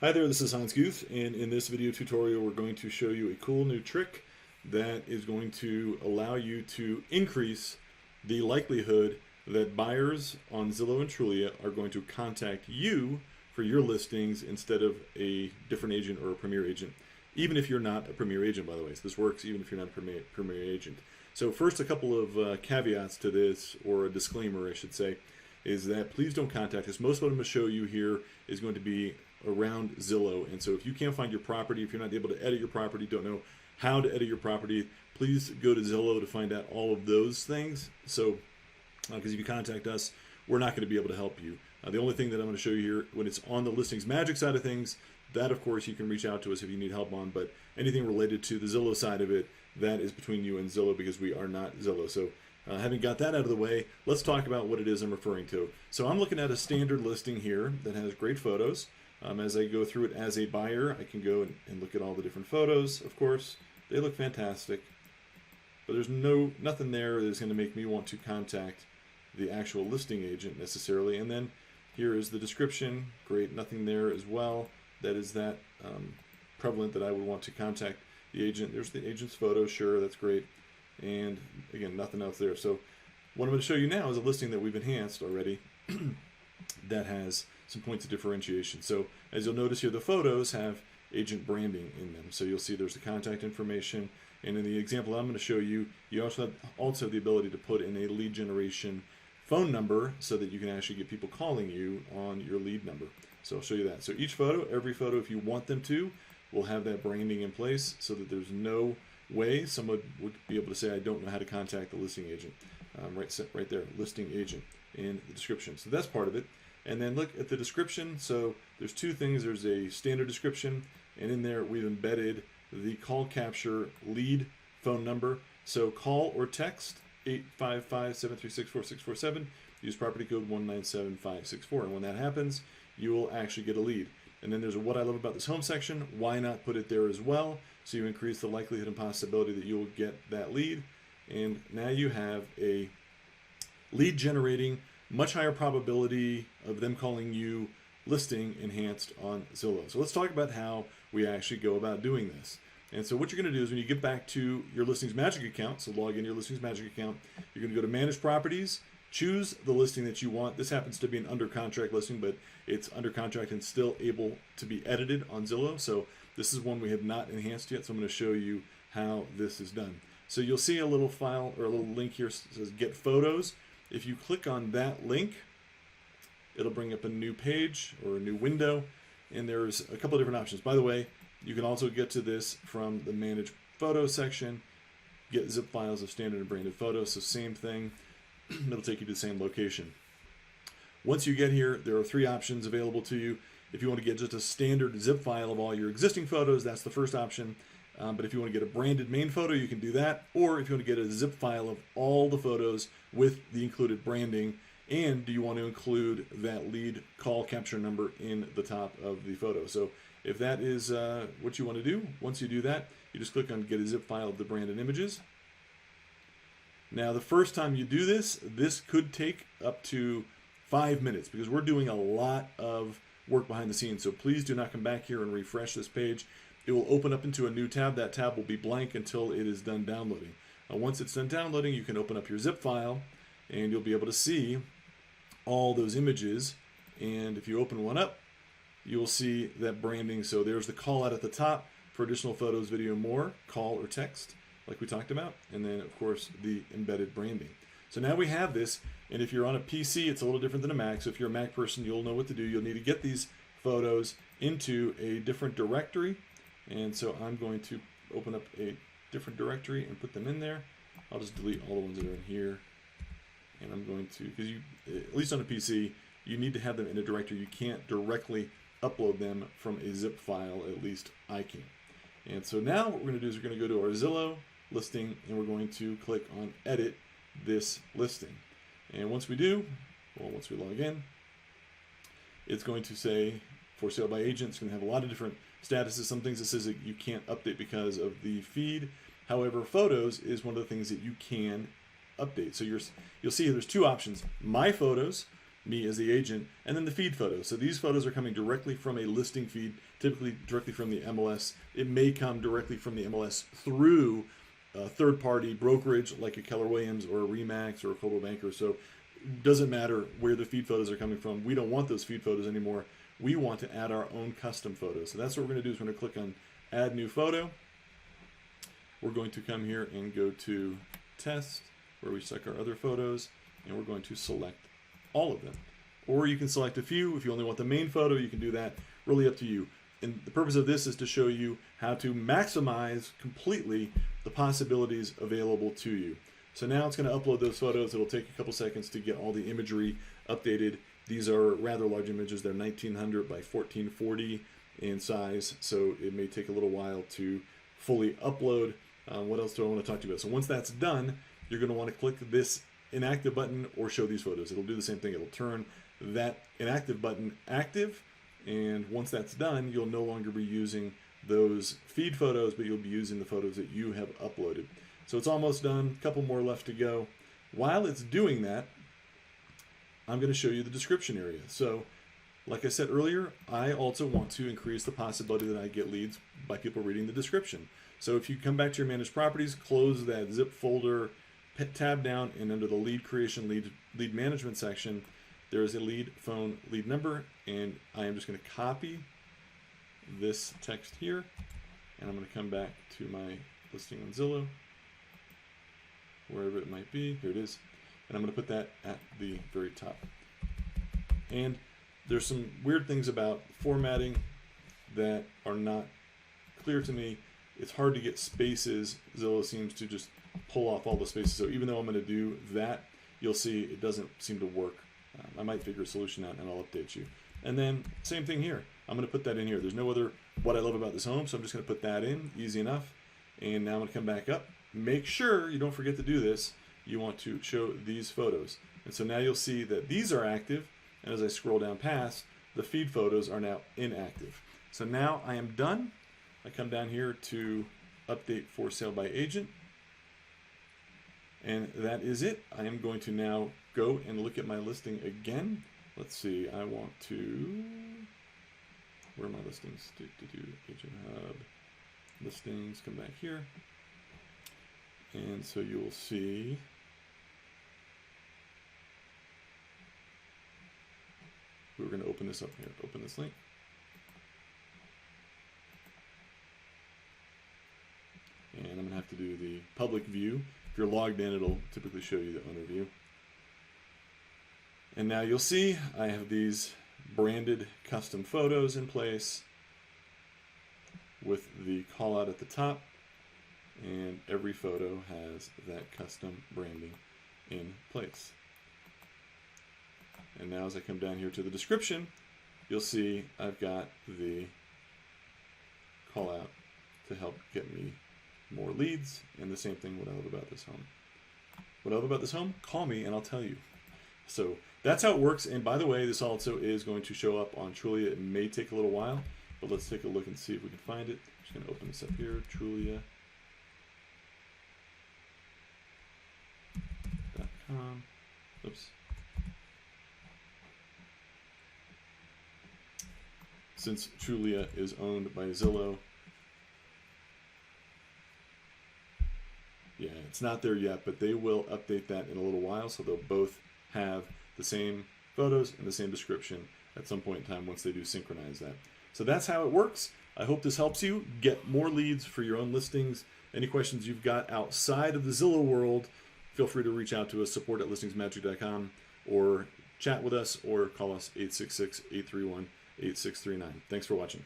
Hi there, this is Hans Guth, and in this video tutorial we're going to show you a cool new trick that is going to allow you to increase the likelihood that buyers on Zillow and Trulia are going to contact you for your listings instead of a different agent or a premier agent, even if you're not a premier agent, by the way. So this works even if you're not a premier agent. So first, a couple of caveats to this, or a disclaimer I should say, is that please don't contact us. Most of what I'm going to show you here is going to be around Zillow, and so if you can't find your property, if you're not able to edit your property, don't know how to edit your property, please go to Zillow to find out all of those things. So because if you contact us, we're not going to be able to help you. The only thing that I'm going to show you here, when it's on the ListingsMagic side of things, that of course you can reach out to us if you need help on, but anything related to the Zillow side of it, that is between you and Zillow, because we are not Zillow. So having got that out of the way, let's talk about what it is I'm referring to. So I'm looking at a standard listing here that has great photos. As I go through it as a buyer, I can go and look at all the different photos. Of course, they look fantastic, but there's nothing there that's going to make me want to contact the actual listing agent necessarily. And then here is the description. Great, nothing there as well that is that prevalent that I would want to contact the agent. There's the agent's photo, sure, that's great. And again, nothing else there. So what I'm going to show you now is a listing that we've enhanced already that has some points of differentiation. So as you'll notice here, the photos have agent branding in them. So you'll see there's the contact information, and in the example I'm going to show you, you also have the ability to put in a lead generation phone number so that you can actually get people calling you on your lead number. So I'll show you that. So each photo, every photo, if you want them to, will have that branding in place so that there's no way someone would be able to say, I don't know how to contact the listing agent. Right there, listing agent in the description. So that's part of it. And then look at the description. So there's two things. There's a standard description, and in there we've embedded the call capture lead phone number. So call or text 855-736-4647. Use property code 197564. And when that happens, you will actually get a lead. And then there's a what I love about this home section. Why not put it there as well? So you increase the likelihood and possibility that you will get that lead. And now you have a lead generating, much higher probability of them calling you listing enhanced on Zillow. So let's talk about how we actually go about doing this. And so what you're going to do is when you get back to your ListingsMagic account, so log in your ListingsMagic account, you're going to go to Manage Properties, choose the listing that you want. This happens to be an under contract listing, but it's under contract and still able to be edited on Zillow. So this is one we have not enhanced yet, so I'm going to show you how this is done. So you'll see a little file or a little link here that says Get Photos. If you click on that link, it'll bring up a new page or a new window, and there's a couple of different options. By the way, you can also get to this from the Manage Photos section, get zip files of standard and branded photos, so same thing, it'll take you to the same location. Once you get here, there are three options available to you. If you want to get just a standard zip file of all your existing photos, that's the first option. But if you want to get a branded main photo, you can do that. Or if you want to get a zip file of all the photos with the included branding, and do you want to include that lead call capture number in the top of the photo. So if that is what you want to do, once you do that, you just click on Get a Zip File of the branded images. Now the first time you do this, this could take up to 5 minutes because we're doing a lot of work behind the scenes. So please do not come back here and refresh this page. It will open up into a new tab. That tab will be blank until it is done downloading. Once it's done downloading, you can open up your zip file and you'll be able to see all those images. And if you open one up, you will see that branding. So there's the call out at the top for additional photos, video, more, call or text, like we talked about. And then, of course, the embedded branding. So now we have this. And if you're on a PC, it's a little different than a Mac. So if you're a Mac person, you'll know what to do. You'll need to get these photos into a different directory. And so I'm going to open up a different directory and put them in there. I'll just delete all the ones that are in here. And I'm going to, because you, at least on a PC, you need to have them in a directory. You can't directly upload them from a zip file, at least I can. And so now what we're going to do is we're going to go to our Zillow listing and we're going to click on Edit This Listing. And once we do, well, once we log in, it's going to say for sale by agent. It's going to have a lot of different statuses. Some things it says that you can't update because of the feed. However, photos is one of the things that you can update. So you'll see there's two options. My photos, me as the agent, and then the feed photos. So these photos are coming directly from a listing feed, typically directly from the MLS. It may come directly from the MLS through a third-party brokerage like a Keller Williams or a Remax or a Coldwell Banker. So it doesn't matter where the feed photos are coming from. We don't want those feed photos anymore. We want to add our own custom photos. So that's what we're going to do is we're going to click on Add New Photo. We're going to come here and go to Test, where we select our other photos, and we're going to select all of them. Or you can select a few. If you only want the main photo, you can do that. Really up to you. And the purpose of this is to show you how to maximize completely the possibilities available to you. So now it's going to upload those photos. It'll take a couple seconds to get all the imagery updated. These are rather large images. They're 1900 by 1440 in size, so it may take a little while to fully upload. What else do I want to talk to you about? So once that's done, you're going to want to click this inactive button or show these photos. It'll do the same thing. It'll turn that inactive button active, and once that's done, you'll no longer be using those feed photos, but you'll be using the photos that you have uploaded. So it's almost done. A couple more left to go. While it's doing that, I'm going to show you the description area. So like I said earlier, I also want to increase the possibility that I get leads by people reading the description. So if you come back to your managed properties, close that zip folder, tab down, and under the lead creation, lead management section, there is a lead phone lead number, and I am just going to copy this text here, and I'm going to come back to my listing on Zillow, wherever it might be. Here it is. And I'm going to put that at the very top. And there's some weird things about formatting that are not clear to me. It's hard to get spaces. Zillow seems to just pull off all the spaces. So even though I'm going to do that, you'll see it doesn't seem to work. I might figure a solution out and I'll update you. And then same thing here. I'm going to put that in here. There's no other what I love about this home, so I'm just going to put that in. Easy enough. And now I'm going to come back up. Make sure you don't forget to do this. You want to show these photos. And so now you'll see that these are active, and as I scroll down past, the feed photos are now inactive. So now I am done. I come down here to update for sale by agent, and that is it. I am going to now go and look at my listing again. Let's see, I want to, where are my listings? Agent Hub, listings, come back here. And so you will see we're going to open this up here. Open this link. And I'm going to have to do the public view. If you're logged in, it'll typically show you the owner view. And now you'll see I have these branded custom photos in place with the call out at the top. And every photo has that custom branding in place. And now as I come down here to the description, you'll see I've got the call out to help get me more leads, and the same thing what I love about this home. What I love about this home, call me and I'll tell you. So that's how it works. And by the way, this also is going to show up on Trulia. It may take a little while, but let's take a look and see if we can find it. I'm just going to open this up here, Trulia.com. Oops. Since Trulia is owned by Zillow, yeah, it's not there yet, but they will update that in a little while, so they'll both have the same photos and the same description at some point in time once they do synchronize that. So that's how it works. I hope this helps you get more leads for your own listings. Any questions you've got outside of the Zillow world, feel free to reach out to us, support@listingsmagic.com, or chat with us, or call us 866-831-8639. Thanks for watching.